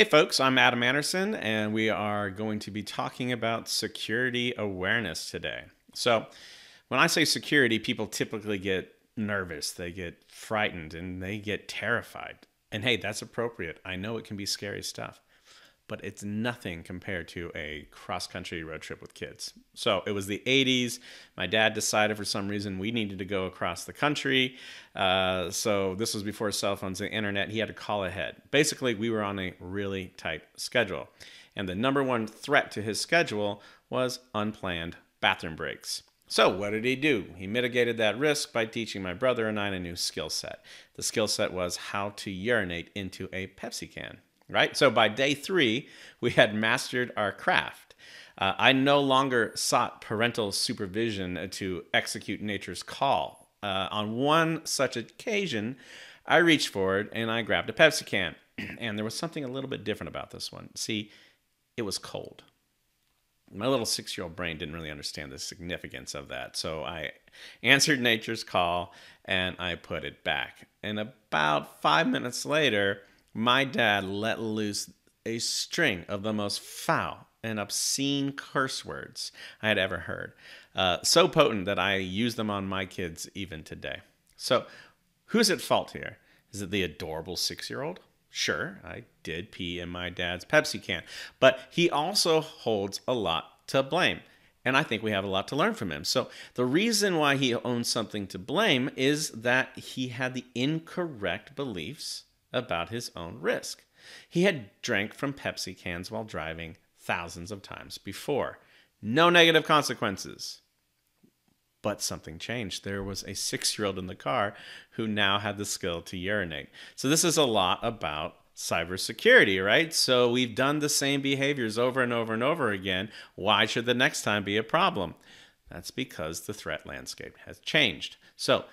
Hey folks, I'm Adam Anderson, and we are going to be talking about security awareness today. So, when I say security, people typically get nervous, they get frightened, and they get terrified. And hey, that's appropriate. I know it can be scary stuff, but it's nothing compared to a cross country road trip with kids. So it was the 80s. My dad decided for some reason we needed to go across the country. So this was before cell phones and the internet. He had to call ahead. Basically, we were on a really tight schedule. And the number one threat to his schedule was unplanned bathroom breaks. So what did he do? He mitigated that risk by teaching my brother and I a new skill set. The skill set was how to urinate into a Pepsi can. Right? So by day 3, we had mastered our craft. I no longer sought parental supervision to execute nature's call. On one such occasion, I reached forward and I grabbed a Pepsi can. And there was something a little bit different about this one. See, it was cold. My little 6-year-old brain didn't really understand the significance of that. So I answered nature's call and I put it back. And about 5 minutes later, my dad let loose a string of the most foul and obscene curse words I had ever heard. So potent that I use them on my kids even today. So who's at fault here? Is it the adorable 6-year-old? Sure, I did pee in my dad's Pepsi can. But he also holds a lot to blame. And I think we have a lot to learn from him. So the reason why he owns something to blame is that he had the incorrect beliefs about his own risk. He had drank from Pepsi cans while driving thousands of times before. No negative consequences. But something changed. There was a 6-year-old in the car who now had the skill to urinate. So this is a lot about cybersecurity, right? So we've done the same behaviors over and over and over again. Why should the next time be a problem? That's because the threat landscape has changed. So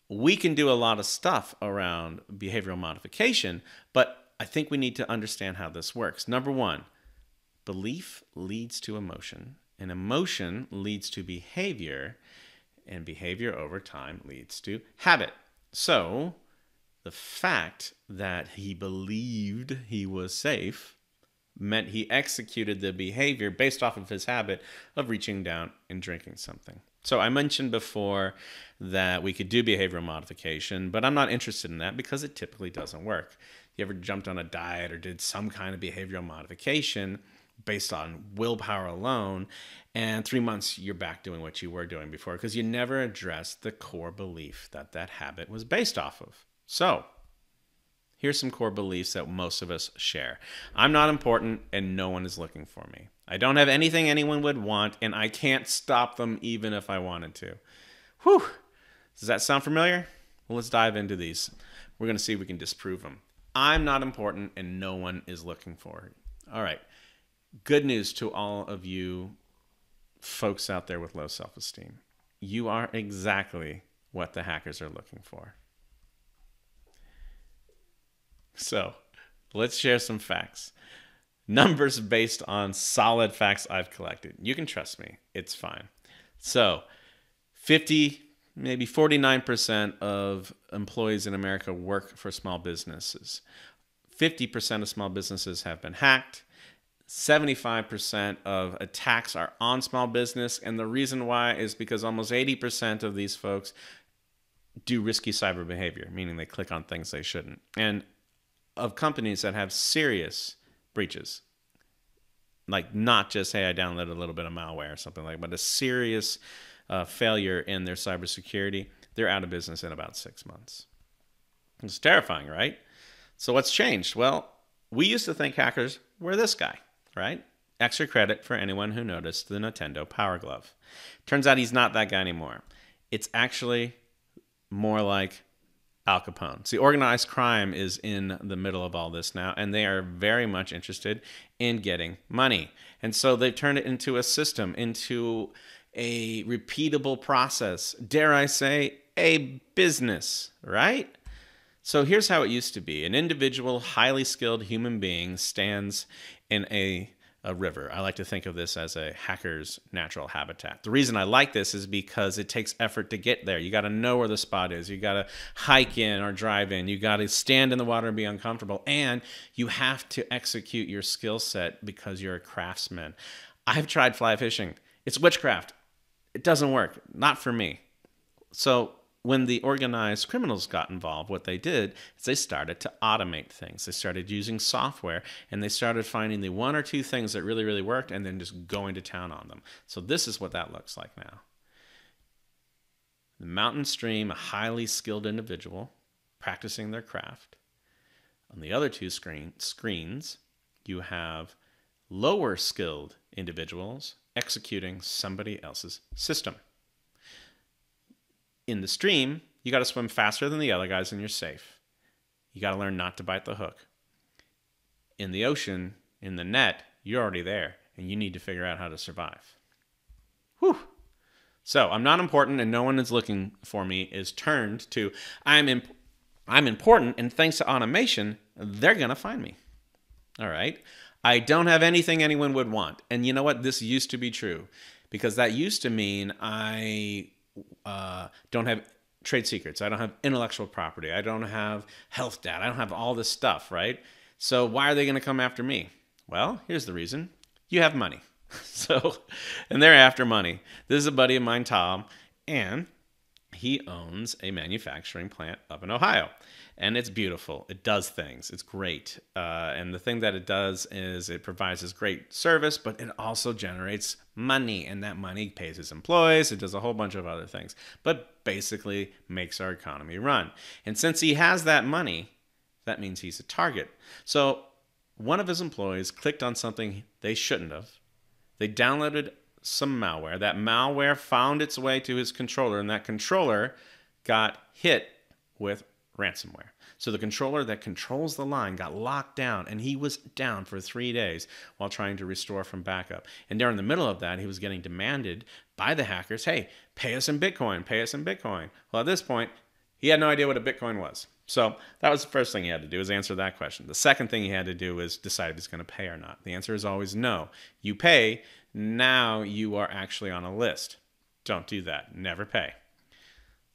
we can do a lot of stuff around behavioral modification, but I think we need to understand how this works. Number one, belief leads to emotion, and emotion leads to behavior, and behavior over time leads to habit. So the fact that he believed he was safe meant he executed the behavior based off of his habit of reaching down and drinking something. So I mentioned before that we could do behavioral modification, but I'm not interested in that because it typically doesn't work. You ever jumped on a diet or did some kind of behavioral modification based on willpower alone, and 3 months you're back doing what you were doing before because you never addressed the core belief that that habit was based off of. So here's some core beliefs that most of us share. I'm not important and no one is looking for me. I don't have anything anyone would want and I can't stop them even if I wanted to. Whew. Does that sound familiar? Well, let's dive into these. We're going to see if we can disprove them. I'm not important and no one is looking for it. All right. Good news to all of you folks out there with low self-esteem. You are exactly what the hackers are looking for. So let's share some facts. Numbers based on solid facts I've collected. You can trust me. It's fine. So 50, maybe 49% of employees in America work for small businesses. 50% of small businesses have been hacked. 75% of attacks are on small business. And the reason why is because almost 80% of these folks do risky cyber behavior, meaning they click on things they shouldn't. And of companies that have serious breaches, like not just, hey, I downloaded a little bit of malware or something like that, but a serious failure in their cybersecurity, they're out of business in about 6 months. It's terrifying, right? So what's changed? Well, we used to think hackers were this guy, right? Extra credit for anyone who noticed the Nintendo Power Glove. Turns out he's not that guy anymore. It's actually more like Al Capone. See, organized crime is in the middle of all this now, and they are very much interested in getting money. And so they've turned it into a system, into a repeatable process. Dare I say, a business, right? So here's how it used to be. An individual, highly skilled human being stands in a a river. I like to think of this as a hacker's natural habitat. The reason I like this is because it takes effort to get there. You got to know where the spot is. You got to hike in or drive in. You got to stand in the water and be uncomfortable. And you have to execute your skill set because you're a craftsman. I've tried fly fishing. It's witchcraft. It doesn't work. Not for me. So when the organized criminals got involved, what they did is they started to automate things. They started using software, and they started finding the one or two things that really, really worked and then just going to town on them. So this is what that looks like now. The mountain stream, a highly skilled individual practicing their craft. On the other two screens, you have lower skilled individuals executing somebody else's system. In the stream, you got to swim faster than the other guys and you're safe. You got to learn not to bite the hook. In the ocean, in the net, you're already there and you need to figure out how to survive. Whew. So I'm not important and no one is looking for me is turned to I'm important, and thanks to automation, they're going to find me. All right. I don't have anything anyone would want. And you know what? This used to be true because that used to mean I don't have trade secrets. I don't have intellectual property. I don't have health data. I don't have all this stuff, right? So why are they going to come after me? Well, here's the reason. You have money. And they're after money. This is a buddy of mine, Tom, and he owns a manufacturing plant up in Ohio. And it's beautiful. It does things. It's great. And the thing that it does is it provides this great service, but it also generates money. And that money pays its employees. It does a whole bunch of other things, but basically makes our economy run. And since he has that money, that means he's a target. So one of his employees clicked on something they shouldn't have. They downloaded some malware. That malware found its way to his controller, and that controller got hit with ransomware. So the controller that controls the line got locked down, and he was down for 3 days while trying to restore from backup. And during the middle of that, he was getting demanded by the hackers, hey, pay us in Bitcoin, pay us in Bitcoin. Well, at this point, he had no idea what a Bitcoin was. So that was the first thing he had to do, is answer that question. The second thing he had to do was decide if he's going to pay or not. The answer is always no. You pay, now you are actually on a list. Don't do that. Never pay.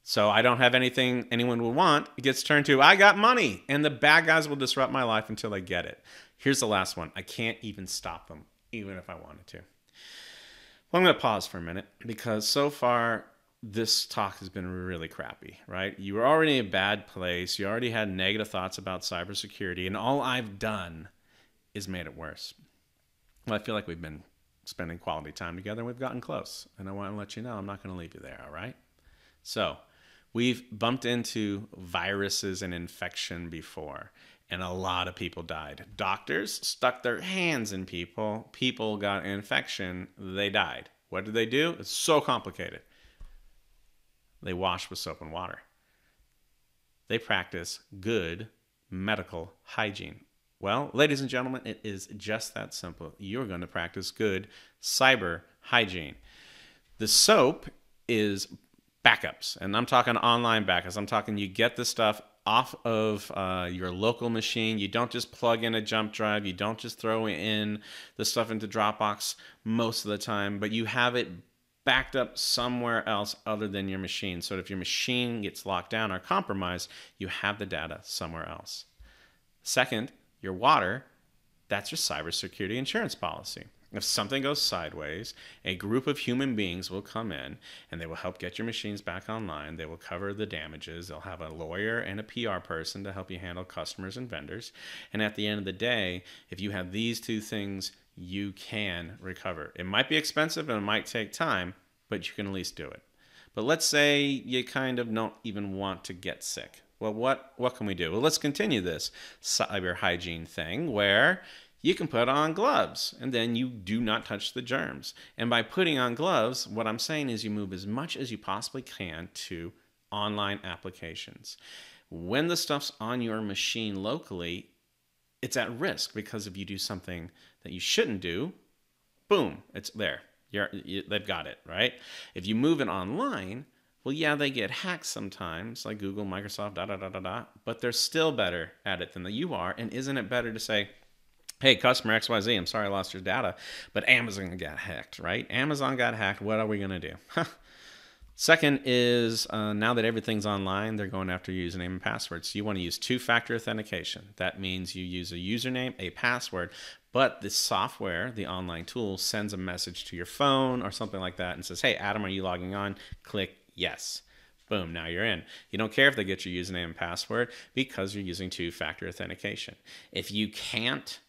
So I don't have anything anyone would want. It gets turned to, I got money, and the bad guys will disrupt my life until I get it. Here's the last one. I can't even stop them, even if I wanted to. Well, I'm going to pause for a minute because so far this talk has been really crappy, right? You were already in a bad place. You already had negative thoughts about cybersecurity, and all I've done is made it worse. Well, I feel like we've been spending quality time together and we've gotten close. And I want to let you know I'm not going to leave you there, all right? So we've bumped into viruses and infection before, and a lot of people died. Doctors stuck their hands in people. People got infection. They died. What did they do? It's so complicated. They wash with soap and water. They practice good medical hygiene. Well, ladies and gentlemen, it is just that simple. You're going to practice good cyber hygiene. The soap is backups, and I'm talking online backups. I'm talking you get the stuff off of your local machine. You don't just plug in a jump drive. You don't just throw in the stuff into Dropbox most of the time, but you have it backed up somewhere else other than your machine. So if your machine gets locked down or compromised, you have the data somewhere else. Second, your water, that's your cybersecurity insurance policy. If something goes sideways, a group of human beings will come in and they will help get your machines back online. They will cover the damages. They'll have a lawyer and a PR person to help you handle customers and vendors. And at the end of the day, if you have these two things, you can recover. It might be expensive and it might take time, but you can at least do it. But let's say you kind of don't even want to get sick. Well, what can we do? Well, let's continue this cyber hygiene thing where you can put on gloves and then you do not touch the germs. And by putting on gloves, what I'm saying is you move as much as you possibly can to online applications. When the stuff's on your machine locally, it's at risk because if you do something that you shouldn't do, boom, it's there. They've got it, right? If you move it online, well, yeah, they get hacked sometimes, like Google, Microsoft, but they're still better at it than you are. And isn't it better to say, Hey, customer XYZ, I'm sorry I lost your data, but Amazon got hacked, right? Amazon got hacked. What are we going to do? Second is now that everything's online, they're going after username and password. So you want to use two-factor authentication. That means you use a username, a password, but the software, the online tool, sends a message to your phone or something like that and says, hey, Adam, are you logging on? Click yes. Boom, now you're in. You don't care if they get your username and password because you're using two-factor authentication. If you can't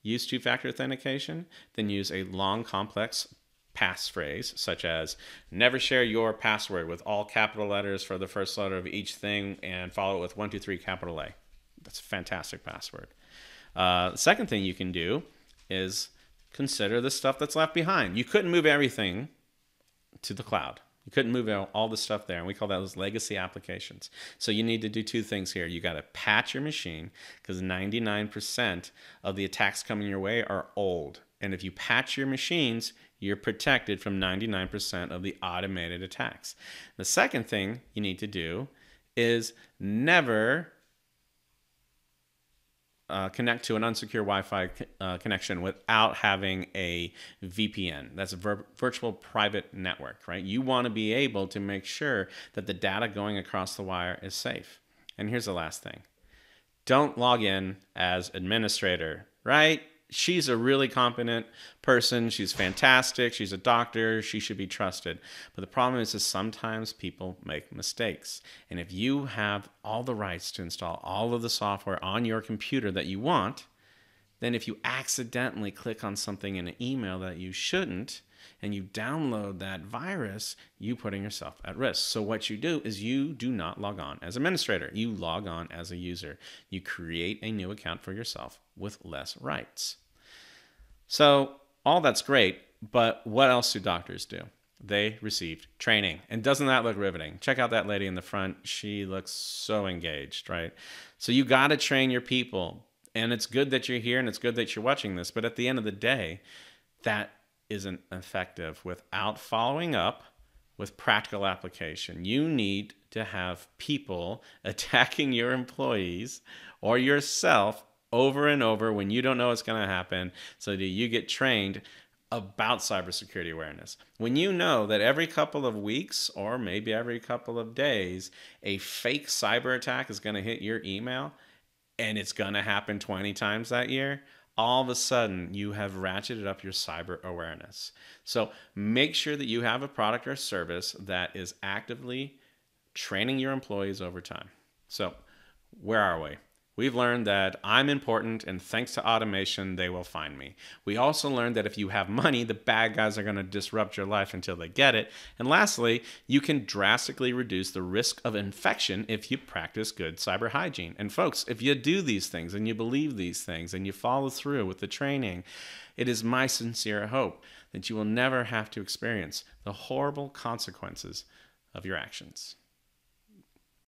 use two-factor authentication, then use a long, complex passphrase, such as never share your password with all capital letters for the first letter of each thing and follow it with 123 capital A. That's a fantastic password. The second thing you can do is consider the stuff that's left behind. You couldn't move everything to the cloud. You couldn't move all the stuff there, and we call those legacy applications. So you need to do two things here. You got to patch your machine because 99% of the attacks coming your way are old. And if you patch your machines, you're protected from 99% of the automated attacks. The second thing you need to do is never connect to an unsecure Wi-Fi connection without having a VPN. That's a virtual private network, right? You want to be able to make sure that the data going across the wire is safe. And here's the last thing. Don't log in as administrator, right? She's a really competent person. She's fantastic. She's a doctor. She should be trusted. But the problem is sometimes people make mistakes. And if you have all the rights to install all of the software on your computer that you want, then if you accidentally click on something in an email that you shouldn't, and you download that virus, you putting yourself at risk. So what you do is you do not log on as administrator. You log on as a user. You create a new account for yourself with less rights. So all that's great, but what else do doctors do? They received training. And doesn't that look riveting? Check out that lady in the front. She looks so engaged, right? So you got to train your people. And it's good that you're here and it's good that you're watching this. But at the end of the day, that isn't effective without following up with practical application. You need to have people attacking your employees or yourself over and over when you don't know what's going to happen so that you get trained about cybersecurity awareness. When you know that every couple of weeks or maybe every couple of days, a fake cyber attack is going to hit your email and it's going to happen 20 times that year, all of a sudden you have ratcheted up your cyber awareness. So make sure that you have a product or service that is actively training your employees over time. So where are we? We've learned that I'm important, and thanks to automation, they will find me. We also learned that if you have money, the bad guys are going to disrupt your life until they get it. And lastly, you can drastically reduce the risk of infection if you practice good cyber hygiene. And folks, if you do these things and you believe these things and you follow through with the training, it is my sincere hope that you will never have to experience the horrible consequences of your actions.